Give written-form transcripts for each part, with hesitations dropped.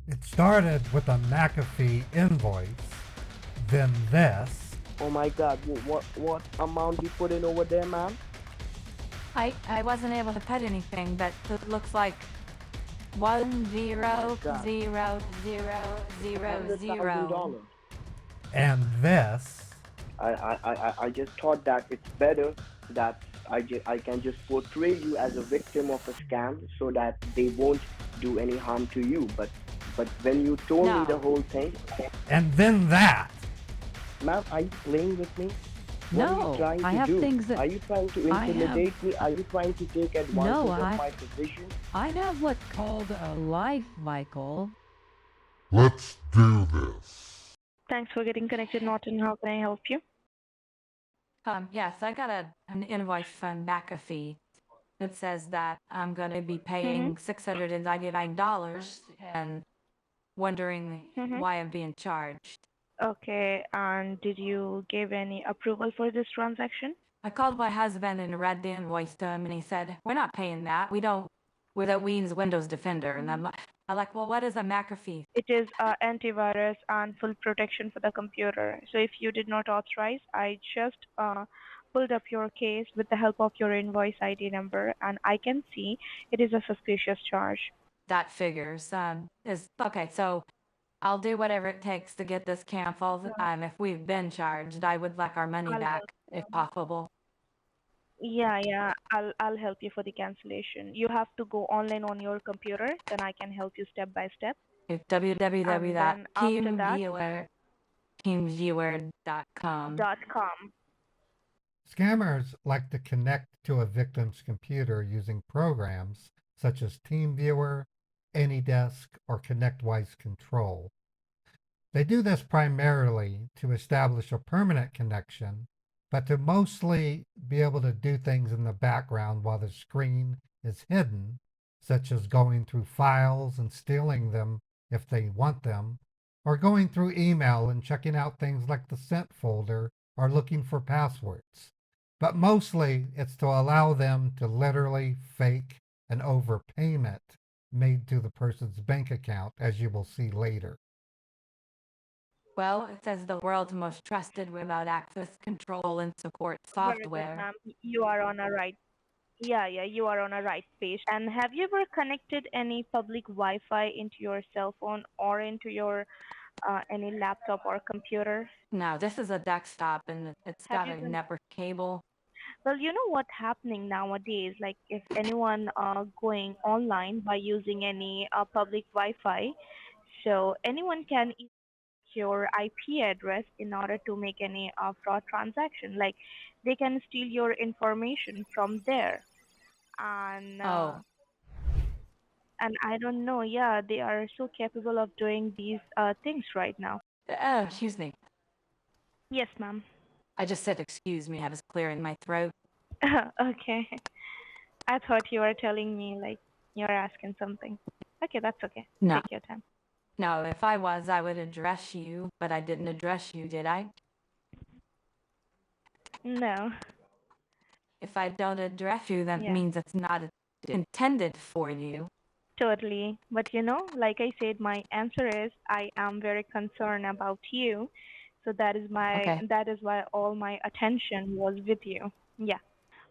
It started with a McAfee invoice, then this, Oh my God, what amount you put in over there, ma'am? I wasn't able to put anything, but it looks like one Oh my zero God, zero zero zero hundred thousand zero. dollars. and this. I just thought that it's better that I can just portray you as a victim of a scam so that they won't do any harm to you. But when you told me the No, whole thing, And then that. ma'am, are you playing with me? What are you No, trying I to have do? things that Are you trying to I have. intimidate me? Are you trying to take No, advantage of my position? I have what's called a life, Michael. Let's do this. Thanks for getting connected, Norton. How can I help you? yes, I got an invoice from McAfee that says that I'm going to be Mm-hmm. paying $699 and wondering Mm-hmm. why I'm being charged. Okay, and did you give any approval for this transaction? I called my husband and read the invoice to him, and he said, "We're not paying that. We don't. We're the Weens Windows Defender." And I'm like, "Well, what is a McAfee?" It is antivirus and full protection for the computer. So if you did not authorize, I just pulled up your case with the help of your invoice ID number, and I can see it is a suspicious charge. That figures. Is okay. So I'll do whatever it takes to get this canceled. If we've been charged, I would like our money I'll back help. if possible. Yeah, I'll help you for the cancellation. You have to go online on your computer, then I can help you step by step. It's And then after that, teamviewer.com. .com. Scammers like to connect to a victim's computer using programs such as TeamViewer, AnyDesk, or ConnectWise Control. They do this primarily to establish a permanent connection, but to mostly be able to do things in the background while the screen is hidden, such as going through files and stealing them if they want them, or going through email and checking out things like the sent folder or looking for passwords. But mostly it's to allow them to literally fake an overpayment made to the person's bank account, as you will see later. Well, it says the world's most trusted remote access control and support Very good, software. ma'am. You are on a right. Yeah, you are on a right page. And have you ever connected any public Wi-Fi into your cell phone or into your any laptop or computer? No, this is a desktop and it's Have got you a done? network cable. Well, you know what's happening nowadays? Like if anyone going online by using any public Wi-Fi, so anyone can use your IP address in order to make any fraud transaction. Like they can steal your information from there, and Oh, I don't know. Yeah, they are so capable of doing these things right now. excuse me. Yes, ma'am. I just said excuse me. I was clearing my throat. Okay. I thought you were telling me like you're asking something. Okay, that's okay. No, Take your time. no, if I was, I would address you, but I didn't address you, did I? No. If I don't address you, that Yeah, means it's not intended for you. totally. But you know, like I said, my answer is I am very concerned about you. So Okay. that is why all my attention was with you. Yeah.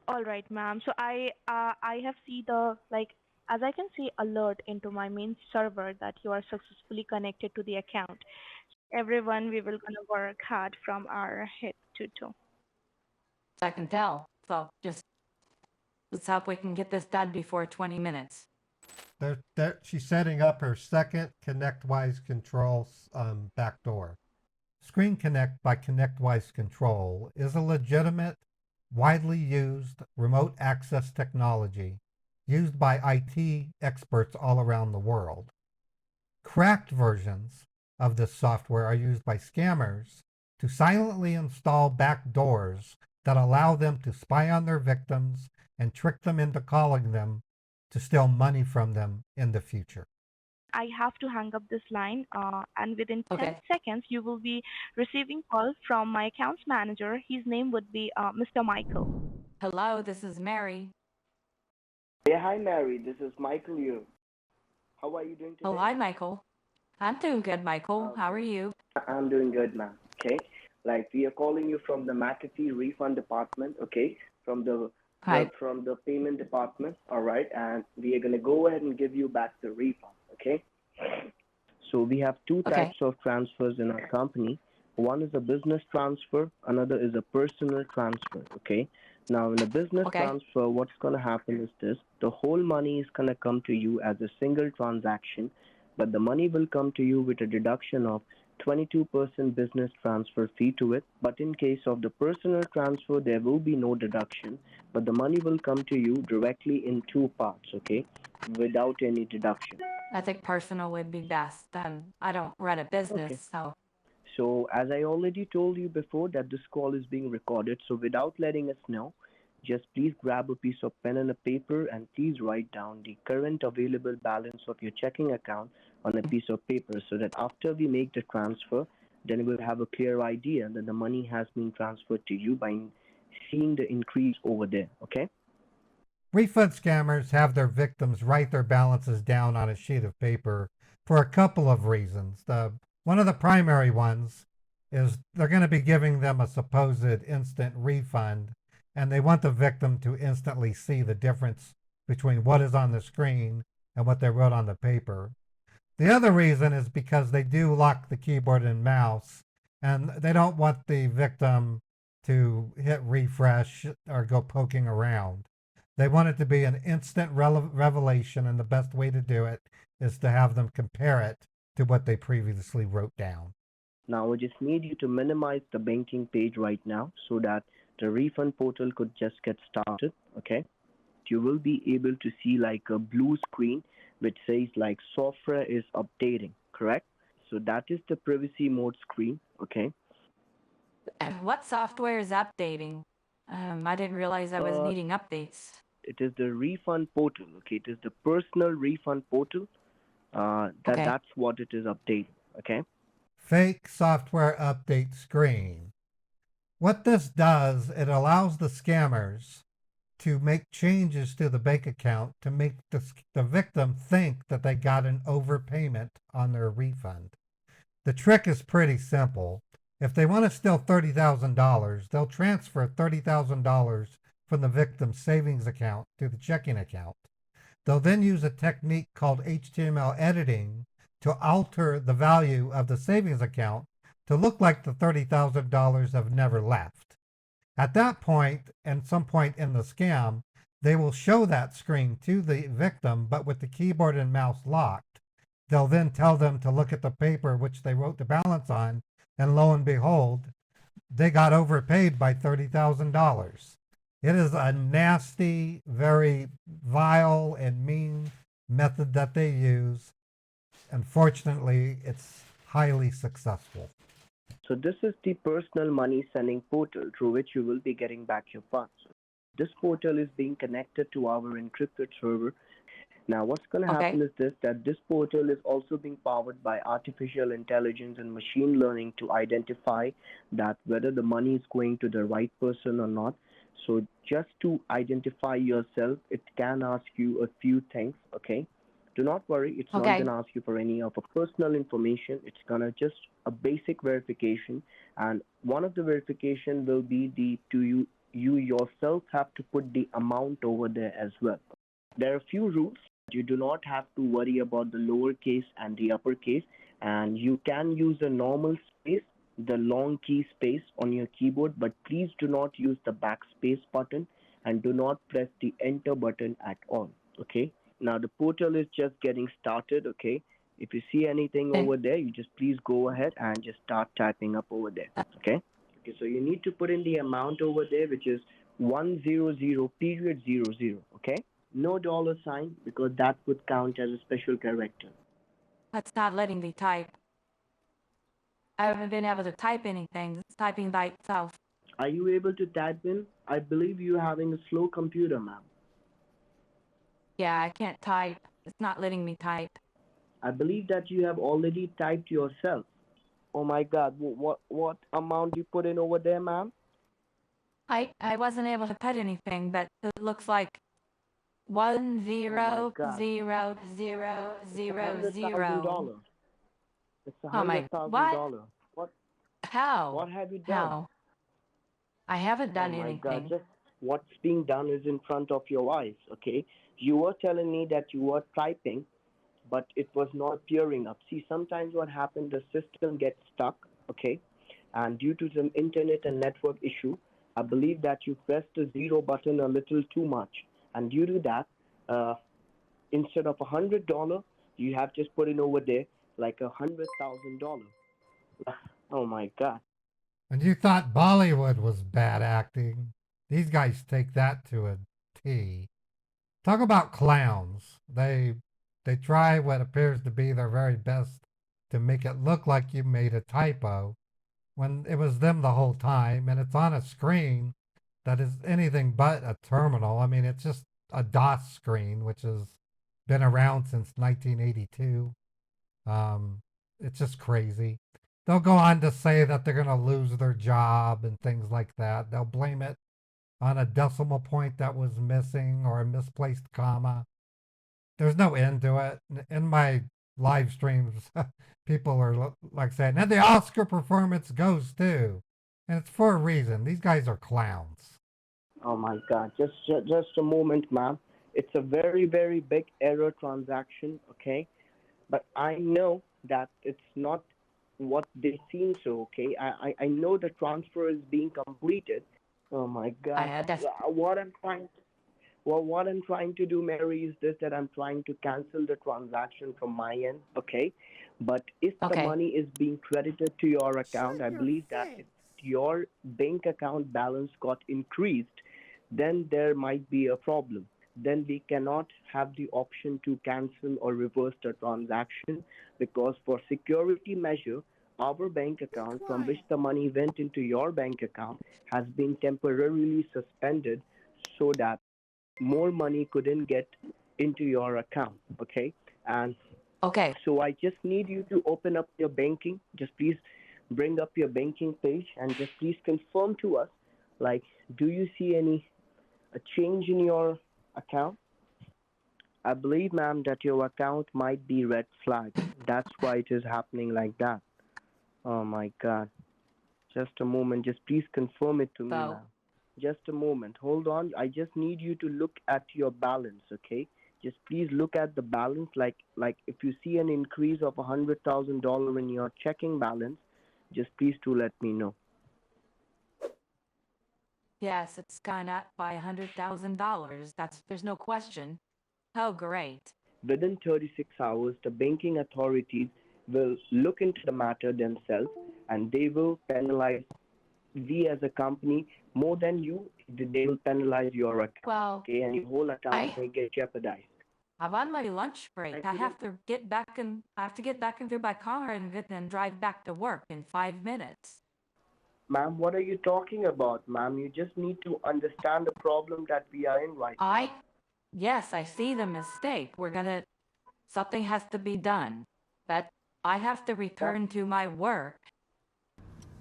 All right, ma'am. So I have see the like as I can see alert into my main server that you are successfully connected to the account. Everyone, we will gonna work hard from our head to toe. I can tell. So just let's hope we can get this done before 20 minutes. She's setting up her second ConnectWise Control backdoor. Screen Connect by ConnectWise Control is a legitimate, widely used remote access technology used by IT experts all around the world. Cracked versions of this software are used by scammers to silently install backdoors that allow them to spy on their victims and trick them into calling them to steal money from them in the future. I have to hang up this line, and within 10 Okay. seconds, you will be receiving call from my accounts manager. His name would be Mr. Michael. Hello, this is Mary. Yeah, hi Mary, this is Michael here. How are you doing Oh, today? hi, Michael. I'm doing good, Michael. How are Okay. you? I'm doing good, ma'am. Okay. Like we are calling you from the McAfee refund department. Okay. From the Hi. from the payment department. All right. And we are gonna go ahead and give you back the refund. Okay. So we have two Okay. types of transfers in our company. One is a business transfer, another is a personal transfer. Okay. Now, in a business Okay. transfer, what's going to happen is this: the whole money is going to come to you as a single transaction, but the money will come to you with a deduction of 22% business transfer fee to it. But in case of the personal transfer, there will be no deduction, but the money will come to you directly in two parts, okay, without any deduction. I think personal would be best. I don't run a business, Okay. so So, as I already told you before, that this call is being recorded. So, without letting us know, just please grab a piece of pen and a paper and please write down the current available balance of your checking account on a piece of paper so that after we make the transfer, then we'll have a clear idea that the money has been transferred to you by seeing the increase over there. Okay? Refund scammers have their victims write their balances down on a sheet of paper for a couple of reasons. One of the primary ones is they're going to be giving them a supposed instant refund, and they want the victim to instantly see the difference between what is on the screen and what they wrote on the paper. The other reason is because they do lock the keyboard and mouse, and they don't want the victim to hit refresh or go poking around. They want it to be an instant revelation, and the best way to do it is to have them compare it to what they previously wrote down. Now, I just need you to minimize the banking page right now so that the refund portal could just get started. Okay? You will be able to see like a blue screen which says like software is updating, correct? So that is the privacy mode screen, okay? what software is updating? I didn't realize I was Uh, needing updates. it is the refund portal, okay? It is the personal refund portal. Okay. That's what it is updating, okay? Fake software update screen. What this does, it allows the scammers to make changes to the bank account to make the victim think that they got an overpayment on their refund. The trick is pretty simple. If they want to steal $30,000, they'll transfer $30,000 from the victim's savings account to the checking account. They'll then use a technique called HTML editing to alter the value of the savings account to look like the $30,000 have never left. At that point, and some point in the scam, they will show that screen to the victim, but with the keyboard and mouse locked. They'll then tell them to look at the paper which they wrote the balance on, and lo and behold, they got overpaid by $30,000. It is a nasty, very vile, and mean method that they use. Unfortunately, it's highly successful. So this is the personal money sending portal through which you will be getting back your funds. This portal is being connected to our encrypted server. Now, what's going to Okay. happen is this: that this portal is also being powered by artificial intelligence and machine learning to identify that whether the money is going to the right person or not. So, just to identify yourself, it can ask you a few things, okay? Do not worry, it's not Okay. going to ask you for any of a personal information. It's going to just a basic verification, and one of the verification will be the to you yourself have to put the amount over there as well. There are a few rules. You do not have to worry about the lowercase and the uppercase, and you can use the normal space, the long key space on your keyboard, but please do not use the backspace button and do not press the enter button at all. Okay. Now the portal is just getting started. Okay. If you see anything Okay. over there, you just please go ahead and just start typing up over there. Okay. Okay. So you need to put in the amount over there, which is 100 period 00. Okay, no dollar sign because that would count as a special character. That's not letting me type. I haven't been able to type anything. It's typing by itself. Are you able to type in? I believe you're having a slow computer, ma'am. Yeah, I can't type. It's not letting me type. I believe that you have already typed yourself. Oh my God, what amount you put in over there, ma'am? I wasn't able to put anything, but it looks like one Oh my zero God, zero zero a zero hundred thousand zero. dollars. It's a Oh hundred my, thousand what? dollar. What How? what have you done? How? I haven't Oh done my God, anything. just what's being done is in front of your eyes, okay? You were telling me that you were typing, but it was not appearing up. See, sometimes what happened, the system gets stuck, okay? And due to some internet and network issue, I believe that you pressed the zero button a little too much. And due to that, uh, instead of $100, you have just put in over there like $100,000. Oh my God. And you thought Bollywood was bad acting. These guys take that to a T. Talk about clowns. They try what appears to be their very best to make it look like you made a typo when it was them the whole time, and it's on a screen that is anything but a terminal. I mean, it's just a DOS screen, which has been around since 1982. Um, it's just crazy. They'll go on to say that they're going to lose their job and things like that. They'll blame it on a decimal point that was missing or a misplaced comma. There's no end to it. In my live streams, people are like saying, and the Oscar performance goes too. And it's for a reason. These guys are clowns. Oh my God. Just a moment, ma'am. It's a very, very big error transaction, okay? But I know that it's not what they seem so, okay? I know the transfer is being completed. Oh my I God. had that. What I'm trying Well, what I'm trying to do, Mary, is this that I'm trying to cancel the transaction from my end, okay? But if the Okay. money is being credited to your account, I believe that if your bank account balance got increased, then there might be a problem. Then we cannot have the option to cancel or reverse the transaction because for security measure, our bank account from which the money went into your bank account has been temporarily suspended so that more money couldn't get into your account, okay? And Okay. so I just need you to open up your banking. Just please bring up your banking page and just please confirm to us, like, do you see any a change in your account? I believe, ma'am, that your account might be red flagged. That's why it is happening like that. Oh my God. Just a moment. Just please confirm it to me, So, ma'am. Just a moment. Hold on. I just need you to look at your balance, okay? Just please look at the balance. Like if you see an increase of $100,000 in your checking balance, just please do let me know. yes, it's gone up by $100,000. There's no question. Oh, great. Within 36 hours, the banking authorities will look into the matter themselves and they will penalize we as a company more than you. They will penalize your account, Well, okay? And your whole account I may get jeopardized. I'm on my lunch break. I couldn't I have to get back into my car and then drive back to work in 5 minutes. Ma'am, what are you talking about, ma'am? You just need to understand the problem that we are in right now. I, yes, I see the mistake. Something has to be done. But I have to That return to my work.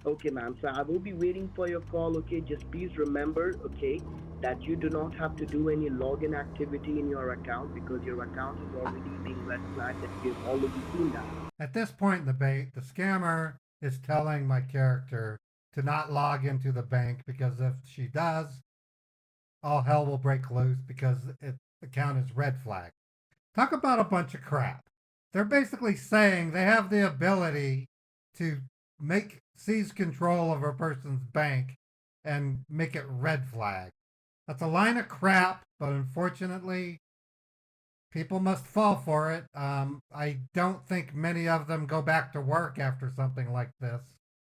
okay, ma'am. So I will be waiting for your call. Okay, just please remember, okay, that you do not have to do any login activity in your account because your account is already being red flagged, and we have already seen that. At this point in the bait, the scammer is telling my character to not log into the bank because if she does, all hell will break loose because its account is red flagged. Talk about a bunch of crap. They're basically saying they have the ability to seize control of a person's bank and make it red flag. That's a line of crap, but unfortunately, people must fall for it. I don't think many of them go back to work after something like this.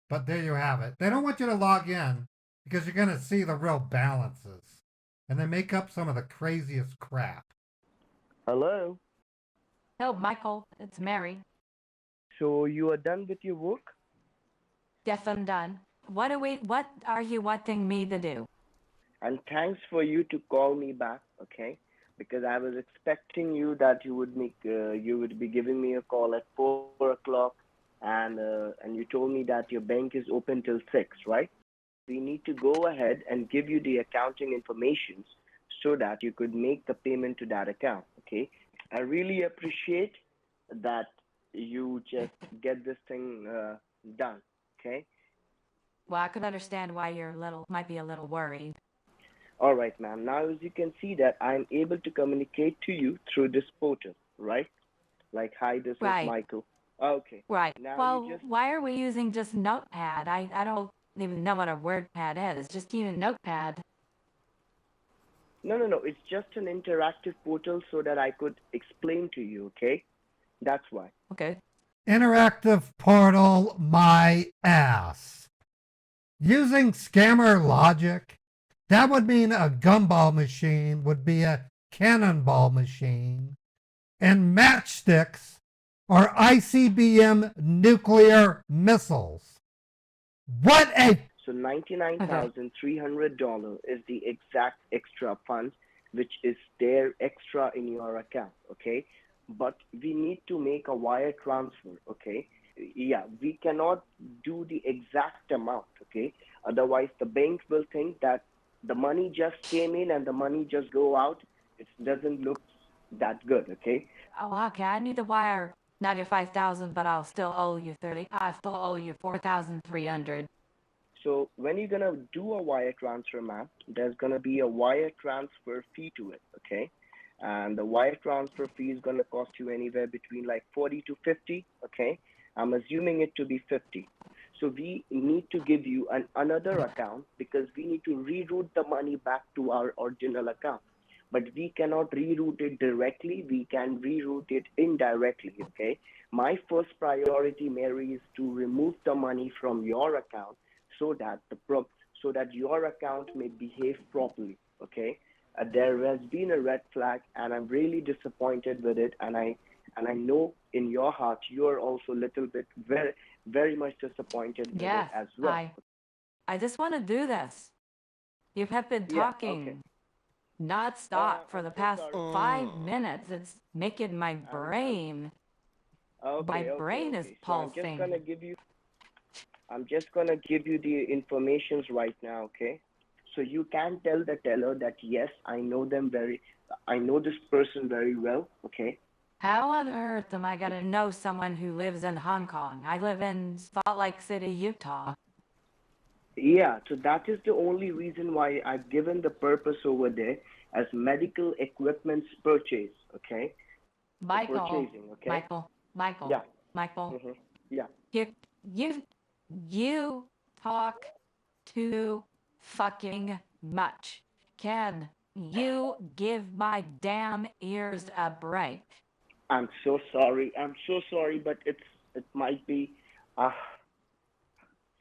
But there you have it. They don't want you to log in because you're going to see the real balances. And they make up some of the craziest crap. Hello. Oh, Michael, it's Mary. So you are done with your work? Yes, I'm done. What are you wanting me to do? And thanks for you to call me back, okay? Because I was expecting you that you would be giving me a call at 4 o'clock, and you told me that your bank is open till 6, right? We need to go ahead and give you the accounting information so that you could make the payment to that account, okay? I really appreciate that you just get this thing done. Okay. Well, I could understand why you're might be a little worried. All right, ma'am. Now, as you can see that I'm able to communicate to you through this portal, right? Like, hi, this is Right, Michael. Okay. right. Now you Well, just why are we using just Notepad? I don't even know what a WordPad is. Just even Notepad. no, no, no. It's just an interactive portal so that I could explain to you. Okay. That's why. Okay. Interactive portal, my ass. Using scammer logic, that would mean a gumball machine would be a cannonball machine, and matchsticks are ICBM nuclear missiles. What a So ninety-nine Okay. thousand $300 is the exact extra funds which is there extra in your account. Okay. But we need to make a wire transfer. Okay. Yeah, we cannot do the exact amount. Okay. Otherwise, the bank will think that the money just came in and the money just go out. It doesn't look that good. Okay. Oh, okay. I need to wire 95,000, but I'll still owe you 30. I still owe you 4,300. So when you're gonna do a wire transfer, ma'am, there's gonna be a wire transfer fee to it, okay? And the wire transfer fee is gonna cost you anywhere between like 40 to 50, okay? I'm assuming it to be 50. So we need to give you another account because we need to reroute the money back to our original account. But we cannot reroute it directly. We can reroute it indirectly, okay? My first priority, Mary, is to remove the money from your account so that so that your account may behave properly. Okay, there has been a red flag, and I'm really disappointed with it. And I know in your heart you are also a little bit very much disappointed with it Yes, as well. I just want to do this. You have been Yeah. Okay. talking nonstop for I'm the so past sorry. 5 minutes. It's making I'm my okay. Okay. brain is Okay. So pulsing. I'm just gonna give you the informations right now, okay? So you can tell the teller that yes, I know this person very well, okay? How on earth am I gonna know someone who lives in Hong Kong? I live in Salt Lake City, Utah. Yeah, so that is the only reason why I've given the purpose over there as medical equipments purchase, okay? So Michael, purchasing, okay? Michael, Michael, Yeah. Michael. Mm-hmm. Yeah. You, you, you talk too fucking much. Can you give my damn ears a break? I'm so sorry. I'm so sorry, but it might be uh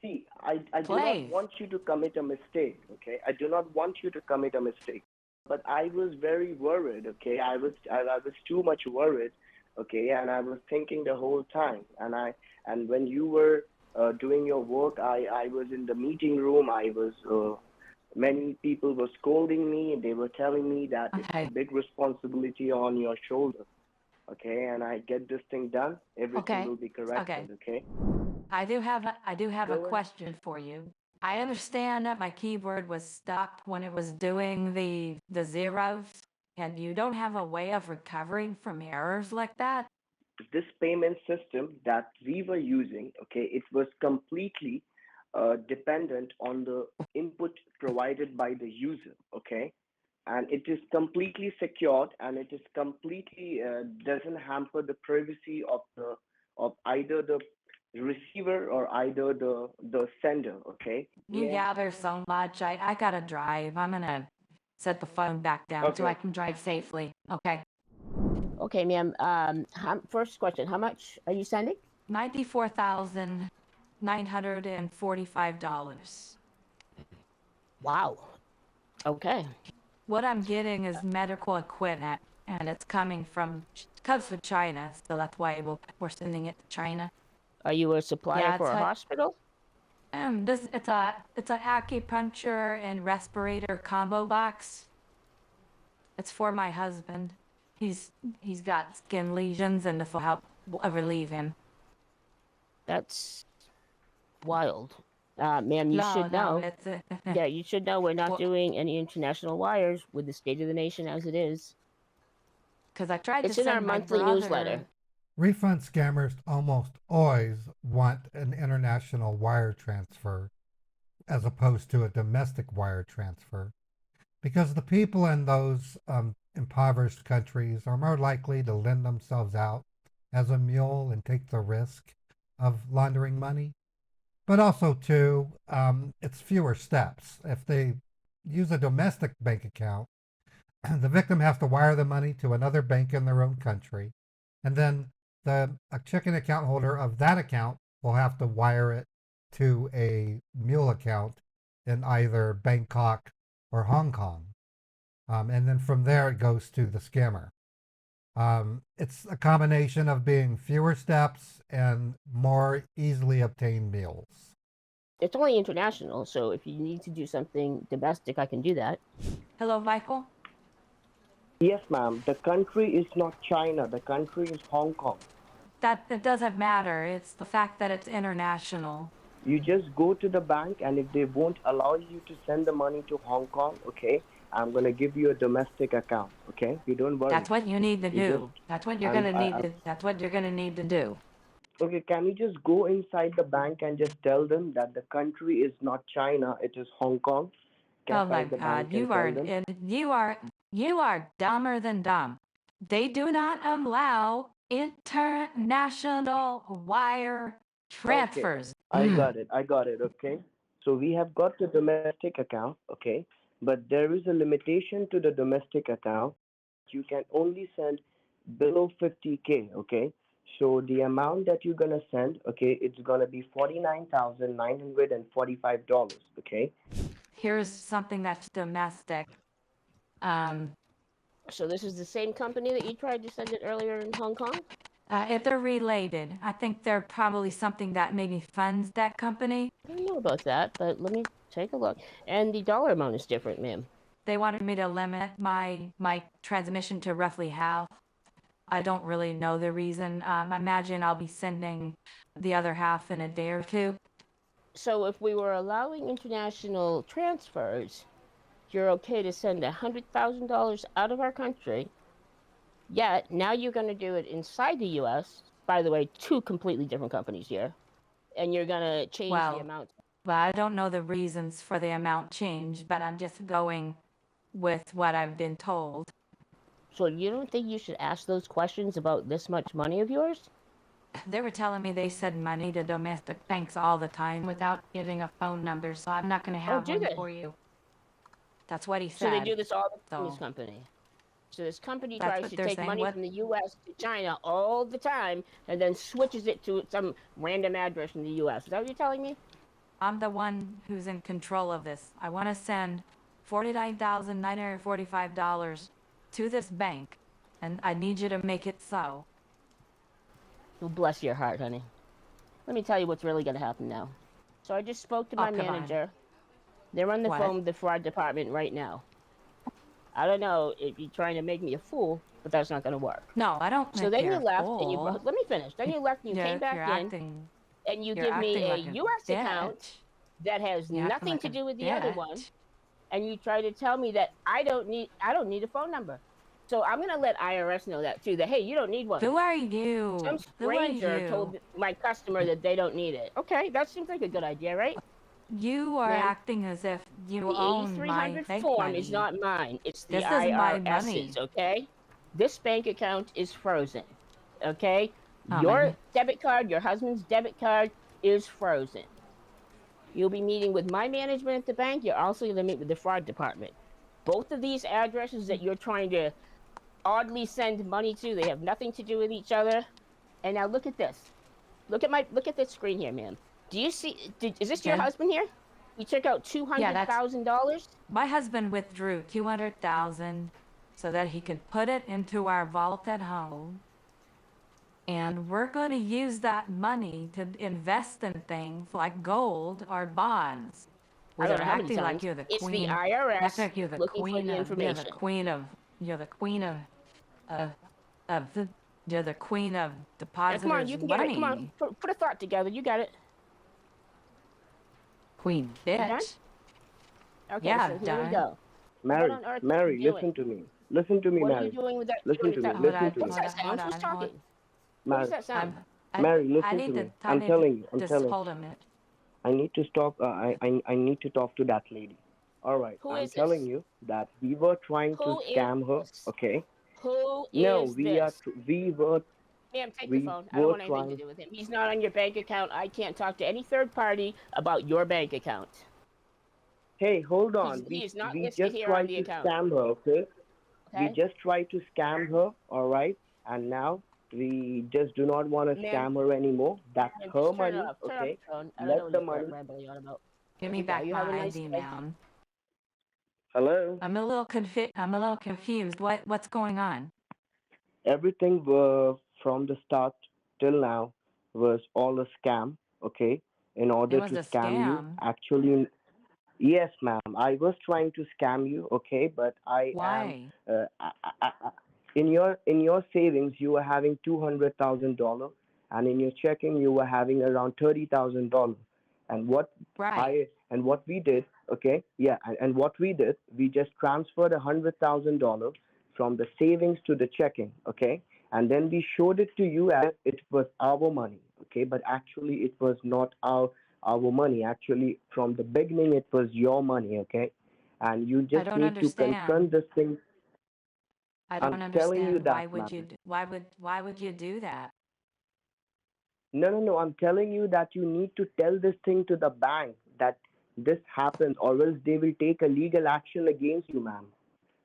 see, I do not Please. want you to commit a mistake, okay? I do not want you to commit a mistake. But I was very worried, okay? I was too much worried, okay? And I was thinking the whole time. And when you were doing your work, I was in the meeting room. I was many people were scolding me. They were telling me that it's a Okay, big responsibility on your shoulder, okay? And I get this thing done, everything okay, will be okay. corrected, okay? I do have a Go ahead. question for you. I understand that my keyboard was stuck when it was doing the zeros, and you don't have a way of recovering from errors like that? This payment system that we were using, okay, it was completely dependent on the input provided by the user, okay? And it is completely secured and it is completely doesn't hamper the privacy of either the receiver or either the sender, okay? You gather so much. I gotta drive. I'm gonna set the phone back down so Okay. I can drive safely. Okay. Okay, ma'am. First question: how much are you sending? $94,945. Wow. Okay. What I'm getting is medical equipment, and it comes from China, so that's why we're sending it to China. Are you a supplier Yeah, for a hospital? it's a acupuncture and respirator combo box. It's for my husband. He's got skin lesions, and this will help relieve him. That's wild. Ma'am, you No, should no, know. it's Yeah, you should know we're not Well- doing any international wires with the state of the nation as it is. because I tried It's to in our send my monthly brother. newsletter. Refund scammers almost always want an international wire transfer as opposed to a domestic wire transfer because the people in those impoverished countries are more likely to lend themselves out as a mule and take the risk of laundering money. But also, too, it's fewer steps. If they use a domestic bank account, the victim has to wire the money to another bank in their own country, and then the a checking account holder of that account will have to wire it to a mule account in either Bangkok or Hong Kong. And then from there it goes to the scammer. It's a combination of being fewer steps and more easily obtained meals. It's only international, so if you need to do something domestic, I can do that. Hello, Michael. Yes, ma'am. The country is not China. The country is Hong Kong. That doesn't matter. It's the fact that it's international. You just go to the bank, and if they won't allow you to send the money to Hong Kong, okay, I'm gonna give you a domestic account. Okay, you don't worry. That's what you need to You do. That's what you're gonna need to. That's what you're gonna need to do. Okay, can you just go inside the bank and just tell them that the country is not China, it is Hong Kong? Oh my Inside the God, bank and you tell are them. you are dumber than dumb. They do not allow international wire Okay, transfers. I got it. I got it. Okay. So we have got the domestic account. Okay. But there is a limitation to the domestic account. You can only send below 50K. Okay. So the amount that you're gonna send, okay, it's gonna be $49,945. Okay. Here's something that's domestic. Um, So this is the same company that you tried to send it earlier in Hong Kong? if they're related, I think they're probably something that maybe funds that company. I don't know about that, but let me take a look. And the dollar amount is different, ma'am. They wanted me to limit my transmission to roughly half. I don't really know the reason. I imagine I'll be sending the other half in a day or two. So if we were allowing international transfers, you're okay to send $100,000 out of our country. Yet now you're going to do it inside the U.S. By the way, two completely different companies here, and you're going to change the amount. Well, I don't know the reasons for the amount change, but I'm just going with what I've been told. So you don't think you should ask those questions about this much money of yours? They were telling me they send money to domestic banks all the time without giving a phone number, so I'm not going to have one for you. That's what he said. So they do this all the time, this company. So this company tries to take money from the U.S. to China all the time and then switches it to some random address in the U.S. Is that what you're telling me? I'm the one who's in control of this. I want to send $49,945 to this bank, and I need you to make it so. Well, bless your heart, honey. Let me tell you what's really going to happen now. So I just spoke to my manager. They're on the phone with the fraud department right now. I don't know if you're trying to make me a fool, but that's not going to work. No, I don't. So then you left, and you let me finish. Then you left, and you came back in, and you give me a U.S. account that has nothing to do with the other one, and you try to tell me that I don't need a phone number. So I'm going to let IRS know that too, that, hey, you don't need one. Who are you? Some stranger told my customer that they don't need it. Okay, that seems like a good idea, right? You are acting as if you own my bank money. The 8300 form is not mine. It's the IRS's, okay? This bank account is frozen, okay? Your debit card, your husband's debit card is frozen. You'll be meeting with my management at the bank. You're also going to meet with the fraud department. Both of these addresses that you're trying to oddly send money to, they have nothing to do with each other. And now look at this. Look at this screen here, ma'am. Do you see? Is this your husband here? He took out $200,000. My husband withdrew $200,000 so that he could put it into our vault at home, and we're going to use that money to invest in things like gold or bonds. I don't know how many times. Like you're the queen. It's the IRS like you're the looking queen for the information. You're the queen of depositors' come on, you can money. Get it. Come on, put a thought together. You got it. Queen bitch. Okay, so here we go. Mary, listen to me. Listen to me, Mary. Mary. What are you doing with that? Listen to me. Listen to me. Who's talking? Who does Mary, that sound? Mary, I listen to need to, me. I'm telling you. I'm just telling. hold a minute. I need to stop. I need to talk to that lady. All right. Who I'm is telling this? you that we were trying to Who is scam her. this? Okay. Who No, is we are. this? Ma'am, take the We phone. I don't were want anything to trying. do with him. He's not on your bank account. I can't talk to any third party about your bank account. Hey, hold He's on. he is not We listed just here on tried the to account. scam her. Okay. We Okay, just tried to scam her. All right. And now we just do not want to ma'am. scam her anymore. That's Ma'am, her just turn it money. off. Turn off Okay. the phone. I don't know Let what the he's money. rambling on about. Give me Okay, back you have a my nice ID, day. ma'am. Hello. I'm a little confused. What's going on? Everything from the start till now was all a scam. Okay. In It order was to a scam you, scam. actually, yes, ma'am. I was trying to scam you, okay, but I am Why? in your savings you were having $200,000, and in your checking you were having around $30,000. And Right. what we did, okay, yeah, and what we did, we just transferred $100,000 from the savings to the checking, okay, and then we showed it to you as it was our money, okay, but actually it was not our money. Actually, from the beginning, it was your money, okay? And you I just don't need to understand. confront this thing. I don't I'm telling you understand. that, ma'am. Why would you do that? No, no, no. I'm telling you that you need to tell this thing to the bank that this happens, or else they will take a legal action against you, ma'am.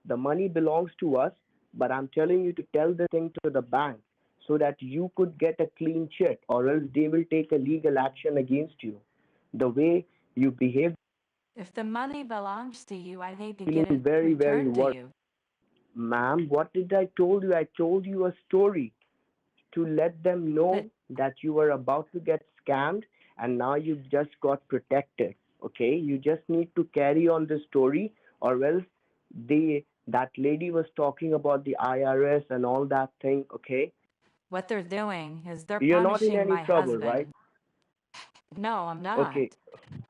The money belongs to us, but I'm telling you to tell the thing to the bank so that you could get a clean check, or else they will take a legal action against you. The way you behave, If the money belongs to you, I need to feeling get it very, very returned to worried. you. Ma'am, what did I told you? I told you a story to let them But know that you were about to get scammed and now you just got protected. Okay? You just need to carry on the story, or else that lady was talking about the IRS and all that thing, okay? what they're doing is they're You're not in punishing any my trouble, right? husband. No, I'm not. Okay.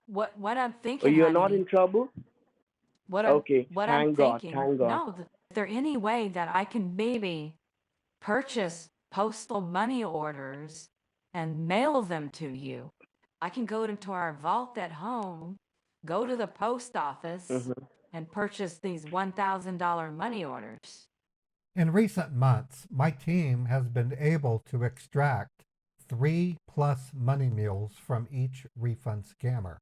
What I'm thinking, You're not honey, in trouble? Okay. what I'm Thank God. thinking, Thank God. no, is there any way that I can maybe purchase postal money orders and mail them to you? I can go into our vault at home, go to the post office, Mhm. and purchase these $1,000 money orders. In recent months, my team has been able to extract 3+ money mules from each refund scammer.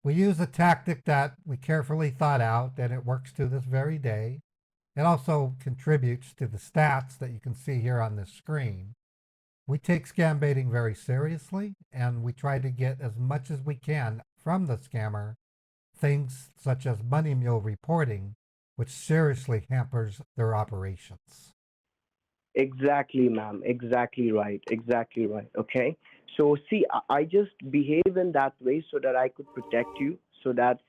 We use a tactic that we carefully thought out, and it works to this very day. It also contributes to the stats that you can see here on this screen. We take scam baiting very seriously, and we try to get as much as we can from the scammer, things such as money mule reporting, which seriously hampers their operations. Exactly, ma'am. Exactly right. Exactly right. Okay. So, see, I just behave in that way so that I could protect you, so that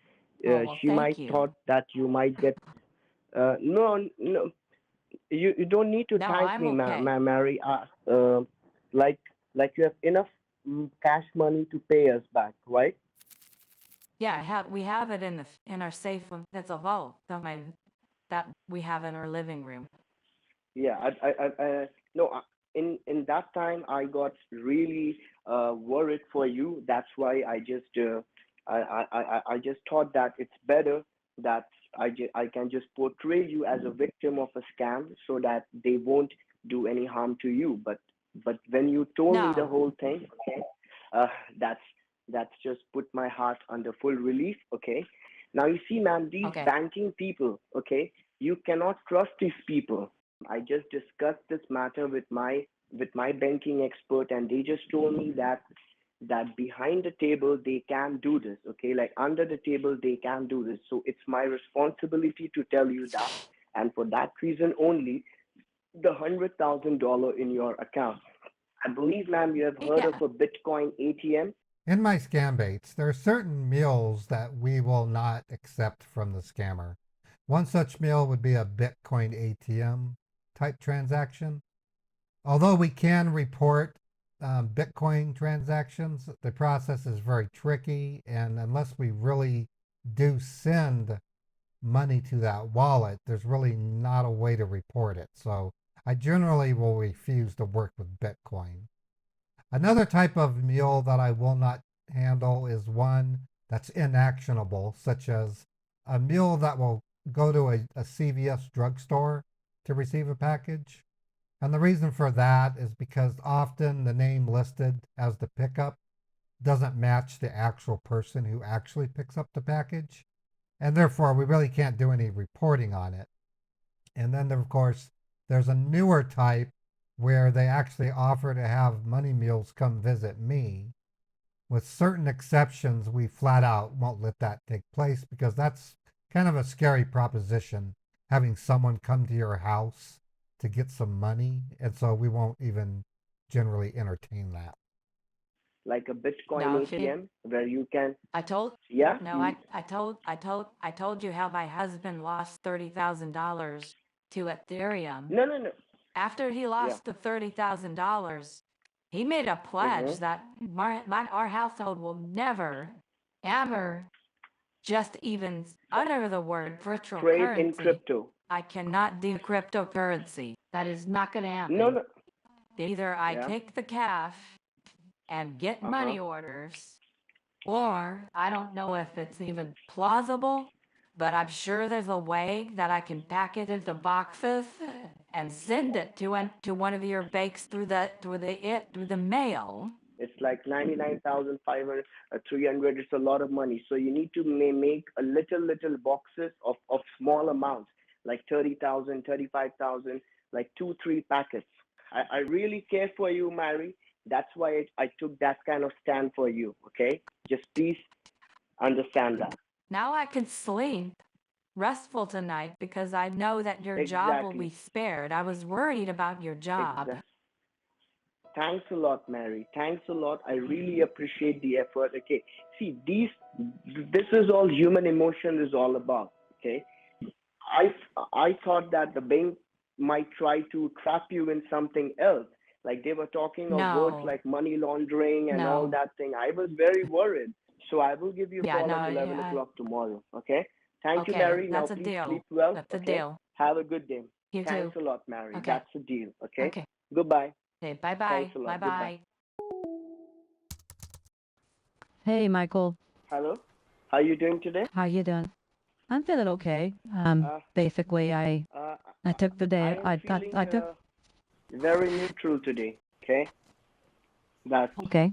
Oh, well, she thank might you. thought that you might get. No, no, you don't need to No, thank I'm me, okay. Mary. Like like you have enough cash money to pay us back, right? Yeah, we have it in our safe. That's a vault that we have in our living room. Yeah, no, in that time I got really worried for you. That's why I just thought that it's better that I can just portray you as a victim of a scam so that they won't do any harm to you. But when you told me the No. whole thing, okay, uh, that's that's just put my heart under full relief. Okay, now you see, ma'am, these Okay. banking people, okay, you cannot trust these people. I just discussed this matter with my banking expert, and they just told me that behind the table they can do this. Okay, like under the table they can do this. So it's my responsibility to tell you that, and for that reason only, the $100,000 in your account. I believe, ma'am, you have heard of Yeah. a Bitcoin ATM. In my Scambaits, there are certain meals that we will not accept from the scammer. One such meal would be a Bitcoin ATM type transaction. Although we can report Bitcoin transactions, the process is very tricky, and unless we really do send money to that wallet, there's really not a way to report it. So I generally will refuse to work with Bitcoin. Another type of mule that I will not handle is one that's inactionable, such as a mule that will go to a CVS drugstore to receive a package. And the reason for that is because often the name listed as the pickup doesn't match the actual person who actually picks up the package. And therefore, we really can't do any reporting on it. And then, of course, there's a newer type where they actually offer to have money mules come visit me. With certain exceptions, we flat out won't let that take place because that's kind of a scary proposition, having someone come to your house to get some money. And so we won't even generally entertain that. Like a Bitcoin No, ATM where you can, I told yeah, no, I told you how my husband lost $30,000 to Ethereum. no, no, no, After he yeah, lost the $30,000, he made a pledge mm-hmm. that our household will never, ever, just even utter the word virtual Trade in currency. crypto. I cannot do cryptocurrency. That is not going to No, happen. no, Either I yeah, take the cash and get uh-huh. money orders, or I don't know if it's even plausible, but I'm sure there's a way that I can pack it into boxes and send it to one of your bakes through the mail. It's like 99,500, 300. It's a lot of money. So you need to make a little boxes of small amounts, like 30,000, 35,000, like 2, 3 packets. I really care for you, Mary. That's why I took that kind of stand for you. Okay, just please understand that. Now I can sleep restful tonight because I know that your job will be Exactly. spared. I was worried about your job. Exactly. Thanks a lot, Mary. Thanks a lot. I really appreciate the effort. Okay. See, this is all human emotion is all about. Okay. I, I thought that the bank might try to trap you in something else. Like they were talking of words No, like money laundering and all no. that thing. I was very worried. So I will give you a Yeah, call at no, 11 yeah. o'clock tomorrow. Okay. Thank you, Okay, Mary. Now that's a please deal. sleep well. That's a Okay. deal. Have a good day. You Thanks too. a lot, Mary. Okay, That's a deal. Okay. okay. Goodbye. Okay, Thanks bye-bye. a lot. Goodbye. Bye-bye. Hey, Michael. Hello. How are you doing today? How you doing? I'm feeling okay. Uh, Basically, uh, I took the I day. am I feeling took. very neutral today. Okay. That's Okay.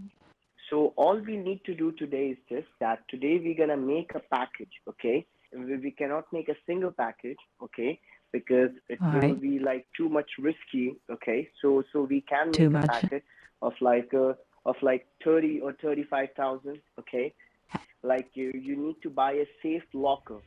so all we need to do today is this, that today we're gonna make a package, okay? We cannot make a single package, okay? Because it All will right. be like too much risky, okay? So we can Too make a much. package of like 30 or 35,000, okay? Like you need to buy a safe locker,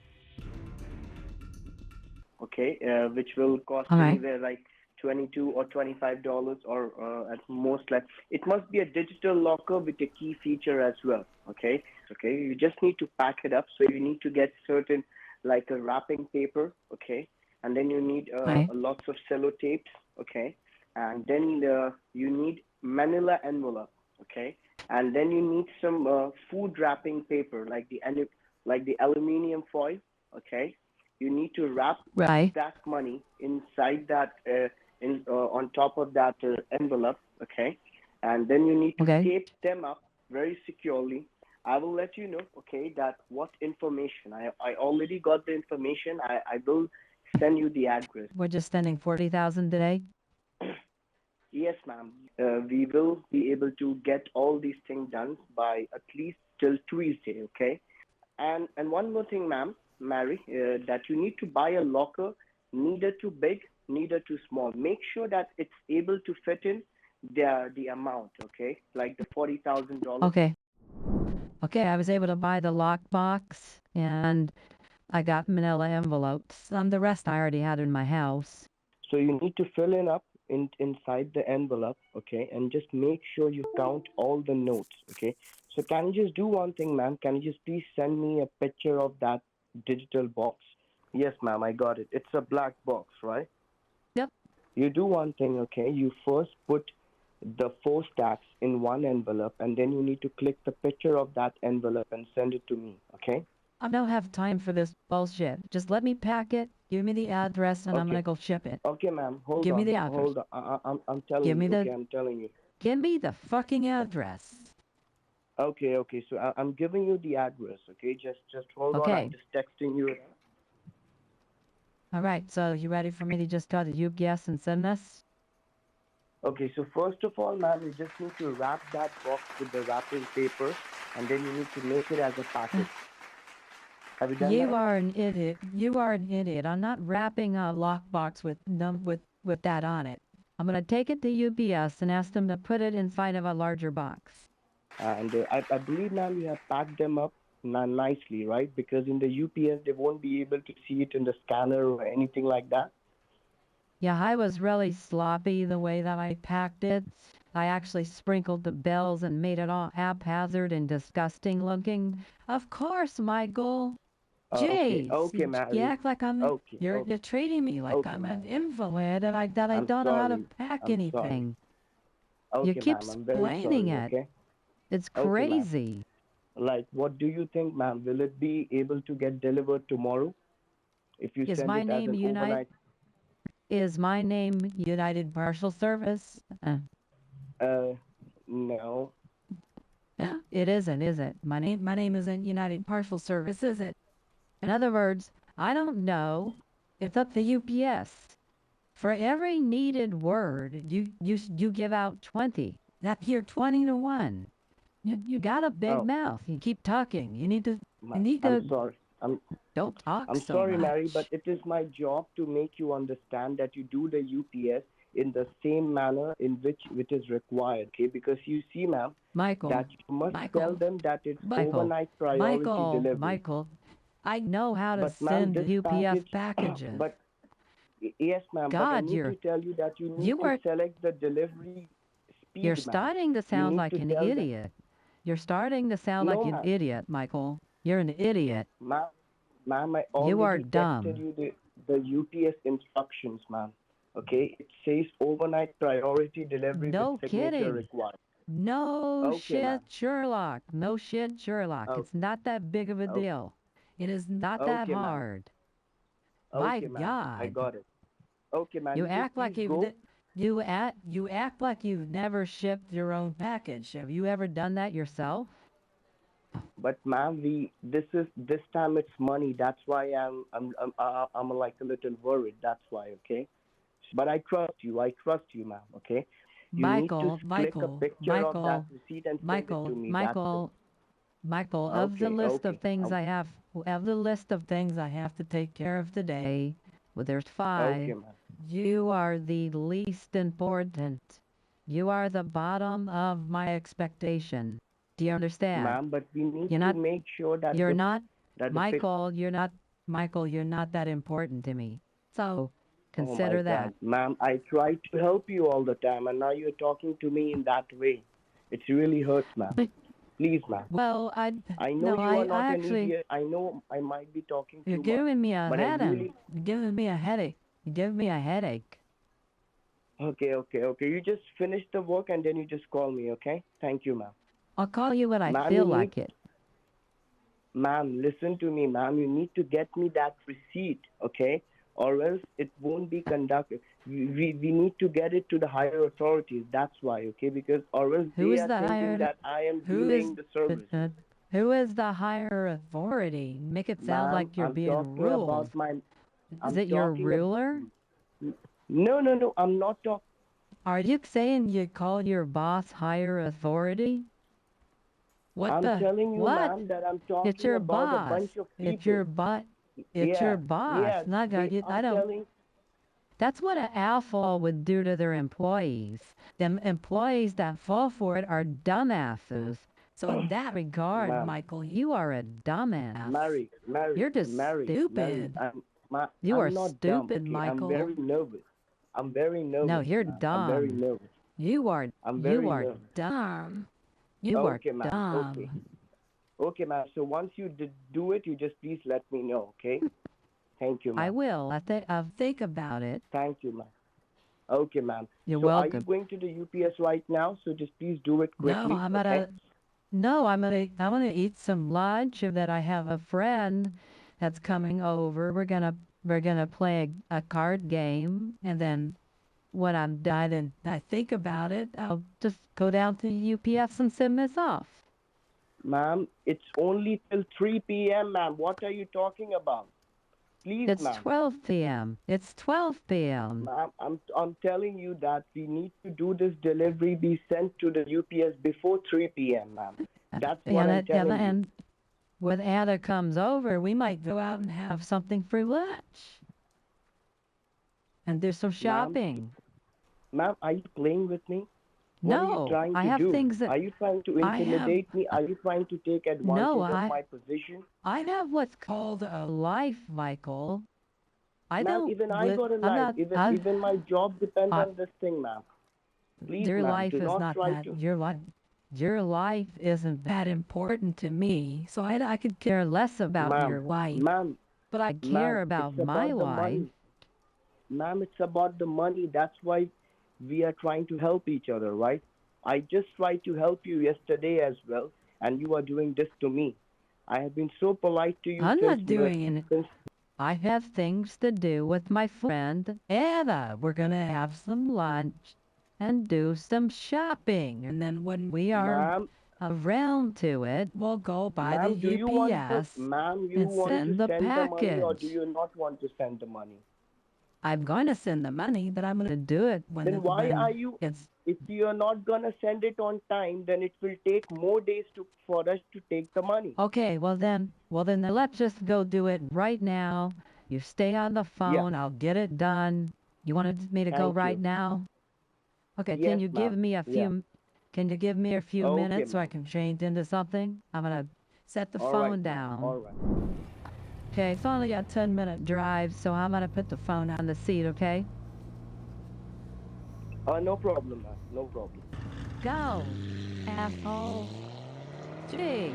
okay, which will cost All right. anywhere like 22 or $25 or at most like it must be a digital locker with a key feature as well, okay. Okay, you just need to pack it up, so you need to get certain like a wrapping paper, okay, and then you need All right. lots of sellotapes, okay, and then you need manila envelope, okay, and then you need some food wrapping paper like the aluminum foil, okay. You need to wrap Right. that money inside that in on top of that envelope, okay, and then you need to Okay. tape them up very securely. I will let you know, okay, that what information I already got the information. I will send you the address. We're just spending 40,000 today. Yes, ma'am. We will be able to get all these things done by at least till Tuesday, okay? And one more thing, ma'am, Mary, that you need to buy a locker neither too big, neither too small. Make sure that it's able to fit in the amount, okay? Like the $40,000. Okay. Okay. I was able to buy the lockbox and I got manila envelopes. The rest I already had in my house. So you need to fill in up inside the envelope, okay? And just make sure you count all the notes, okay? So can you just do one thing, ma'am? Can you just please send me a picture of that digital box? Yes, ma'am, I got it. It's a black box, right? Yep. You do one thing, okay? You first put the 4 stacks in one envelope, and then you need to click the picture of that envelope and send it to me, okay? I don't have time for this bullshit. Just let me pack it Give me the address and I'm Okay. gonna go ship it. Okay, ma'am. Hold Give me on. the address. Hold on. I'm Give telling me you. Okay, the I'm telling you. give me the fucking address. Okay, okay. So I'm giving you the address. Okay, just hold on. I'm Okay. just texting you. All right. So you ready for me to just go to UPS and send this? Okay, so first of all, ma'am, you just need to wrap that box with the wrapping paper, and then you need to make it as a package. Have you done You that? are an idiot. You are an idiot. I'm not wrapping a lockbox with that on it. I'm gonna take it to UPS and ask them to put it inside of a larger box. And I believe, ma'am, you have packed them up nicely, right? Because in the UPS, they won't be able to see it in the scanner or anything like that. Yeah, I was really sloppy the way that I packed it. I actually sprinkled the bells and made it all haphazard and disgusting looking. Of course, Michael. Okay, Jeez, okay, you Mary. act like Okay, you're okay, treating me like okay, I'm an ma'am. invalid and I I'm don't know how to sorry. pack I'm sorry. anything. You Okay, keep ma'am. I'm very explaining sorry. it. Okay. It's Okay, ma'am. crazy. Like, what do you think, ma'am? Will it be able to get delivered tomorrow if you Is send my it as name an Unite? overnight? Is my name United Parcel Service? Uh, no. Yeah, it isn't, is it? My name isn't United Parcel Service, is it? In other words, I don't know. It's up to UPS. For every needed word, you give out 20. That here 20 to 1. You got a big Oh, mouth. You keep talking. You need I'm to sorry. don't talk I'm so sorry, Mary, but much. it is my job to make you understand that you do the UPS in the same manner in which it is required. Okay, because you see, ma'am, Michael, that you must tell Michael, them that it's Michael, overnight priority Michael, delivery. Michael. I know how to But ma'am, send this UPS package, packages. but yes, ma'am, but I God, need to tell you that you need you to are select the delivery you're speed, ma'am. starting to You sound need like to an tell them. idiot. You're starting to sound No, like an ma'am. idiot, Michael. You're an idiot. Ma'am, I You are already texted dumb. you the UPS instructions, ma'am. Okay, it says overnight priority delivery with No signature kidding. required. No Okay, shit, ma'am. Sherlock. No shit, Sherlock. Oh, It's not that big of a oh, deal. It is not that okay, ma'am. hard. My Okay, ma'am. I God. got it. Okay, ma'am. You You just act please like go. you act like you've never shipped your own package. Have you ever done that yourself? But ma'am, we this time it's money. That's why I'm like a little worried. That's why. Okay. But I trust you. I trust you, ma'am. Okay. You need to Michael, click a Michael, picture of that Michael, receipt and send it to Michael, me. That's it. Michael, Michael, Okay. Okay. of the list of things I have to take care of today, well, there's Okay, 5. ma'am. You are the least important. You are the bottom of my expectation. Do you understand? Ma'am, but we need You're to not, make sure that you're not, the pic. Michael, you're not that important to me. So Oh my consider God, that. ma'am, I try to help you all the time, and now you're talking to me in that way. It really hurts, ma'am. Please, ma'am. Well, I know no, you are I not an actually, idiot. I know I might be talking you're too much, giving me a but I headache. really. You're giving me a headache. You're giving me a headache. Okay, okay, okay. You just finish the work and then you just call me, okay? Thank you, ma'am. I'll call you when I Ma'am, you feel need. like it. Ma'am, listen to me, ma'am. You need to get me that receipt, okay? Or else it won't be conducted. We need to get it to the higher authorities. That's why, okay? Because or else Who they is are the thinking higher? that I am Who is delaying the the, service. who is the higher authority? Make it sound Ma'am, like you're I'm being talking ruled. about my. Is I'm it your talking about. ruler? No, no, no. I'm not talking. Are you saying you call your boss higher authority? What I'm the telling you, what? ma'am, that I'm It's talking your about a boss. bunch of It's people. your butt. It's your Yeah, boss. yeah. Not They you. are I don't. telling. That's what an alpha would do to their employees. Them employees that fall for it are dumbasses. So in that regard, Ma'am, Michael, you are a dumbass. You're just Mary. stupid. You are I'm not dumb. stupid, Okay, I'm Michael. very nervous. I'm very No, nervous, you're ma'am. I'm very dumb. nervous. You are I'm you very are nervous. dumb. You are Okay, ma'am. Okay, dumb. okay, ma'am. So once you do it, you just please let me know. Okay. Thank you, I ma'am. will. I'll think about it. Thank you, ma'am. Okay, ma'am. You're So are you welcome. going to the UPS right now? So just please do it No, quickly. Okay. I'm gonna eat some lunch that I have a friend that's coming over. we're gonna play a card game, and then when I'm done and I think about it, I'll just go down to UPS and send this off. Ma'am, it's only till 3 p.m., ma'am. What are you talking about? Please, It's ma'am. 12 p.m. It's 12 p.m. Ma'am, I'm telling you that we need to do this delivery be sent to the UPS before 3 p.m., ma'am. That's what I'm telling you. And when Anna comes over, we might go out and have something for lunch and do some shopping. Ma'am, are you playing with me? What are you No, trying I to have do? things that Are you trying to I have. intimidate me? Are you trying to take advantage No, of my position? I have what's called a life, Michael. I Ma'am, don't. even I got a I'm life. not. Even my job depends I, on this thing, ma'am. Please, your ma'am, life do is not not try that. to. Your life isn't that important to me. So I could care less about Ma'am, your life, ma'am, but I ma'am, care about it's my about the life. money. Ma'am, it's about the money. That's why we are trying to help each other, right? I just tried to help you yesterday as well, and you are doing this to me. I have been so polite to you I'm since not we were doing it. since I have things to do with my friend Anna. We're gonna have some lunch and do some shopping. And then when we are ma'am, around to it, we'll go by the ma'am, do you want to, UPS ma'am, you and want to send the send the money or do package. you not want to send the money? I'm going to send the money, but I'm going to do it Then why are when you, it's if you are not gonna send it on time, then it will take more days for us to take the money. okay. Well then, let's just go do it right now. You stay on the Yeah, phone. I'll get it done. You wanted me to go thank right you. now? Okay. Yes, ma'am. Yeah. Can you give me a few Okay, minutes so I ma'am. can change into something? I'm gonna set the All right, phone ma'am. All down. right. Okay. It's only a 10-minute drive, so I'm gonna put the phone on the seat. Okay. No problem, ma'am. No problem. Go, asshole. Jeez.